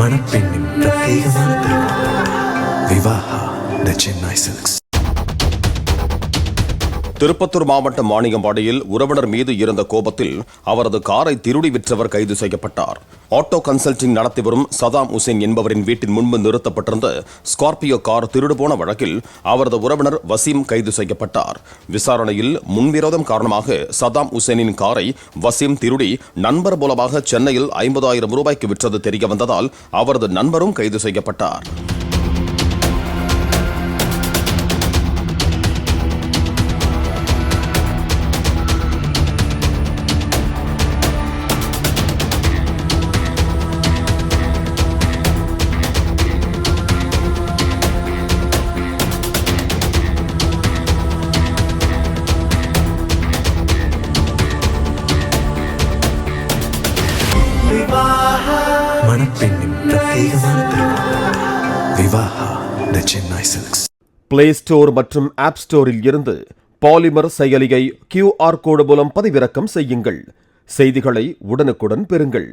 மணப்பெண்ணின் பிரத்யேகமான திருமணம் விவாஹா தி சென்னை சில்க்ஸ். திருப்பத்தூர் மாவட்டம் வாணியம்பாடியில் உறவினர் மீது இருந்த கோபத்தில் அவரது காரை திருடி விற்றவர் கைது செய்யப்பட்டார். ஆட்டோ கன்சல்டிங் நடத்தி வரும் சதாம் உசேன் என்பவரின் வீட்டின் முன்பு நிறுத்தப்பட்டிருந்த ஸ்கார்பியோ கார் திருடு போன வழக்கில் அவரது உறவினர் வசீம் கைது செய்யப்பட்டார். விசாரணையில் முன்விரோதம் காரணமாக சதாம் உசேனின் காரை வசீம் திருடி நண்பர் மூலமாக சென்னையில் 50,000 ரூபாய்க்கு விற்றது தெரியவந்ததால் அவரது நண்பரும் கைது செய்யப்பட்டார். மணப்பெண்ணின் பிரத்யேகமான திருமணம் விவாஹா தி சென்னை சில்க்ஸ். பிளே ஸ்டோர் மற்றும் ஆப் ஸ்டோரில் இருந்து பாலிமர் செயலியை QR கோடு மூலம் பதிவிறக்கம் செய்யுங்கள். செய்திகளை உடனுக்குடன் பெறுங்கள்.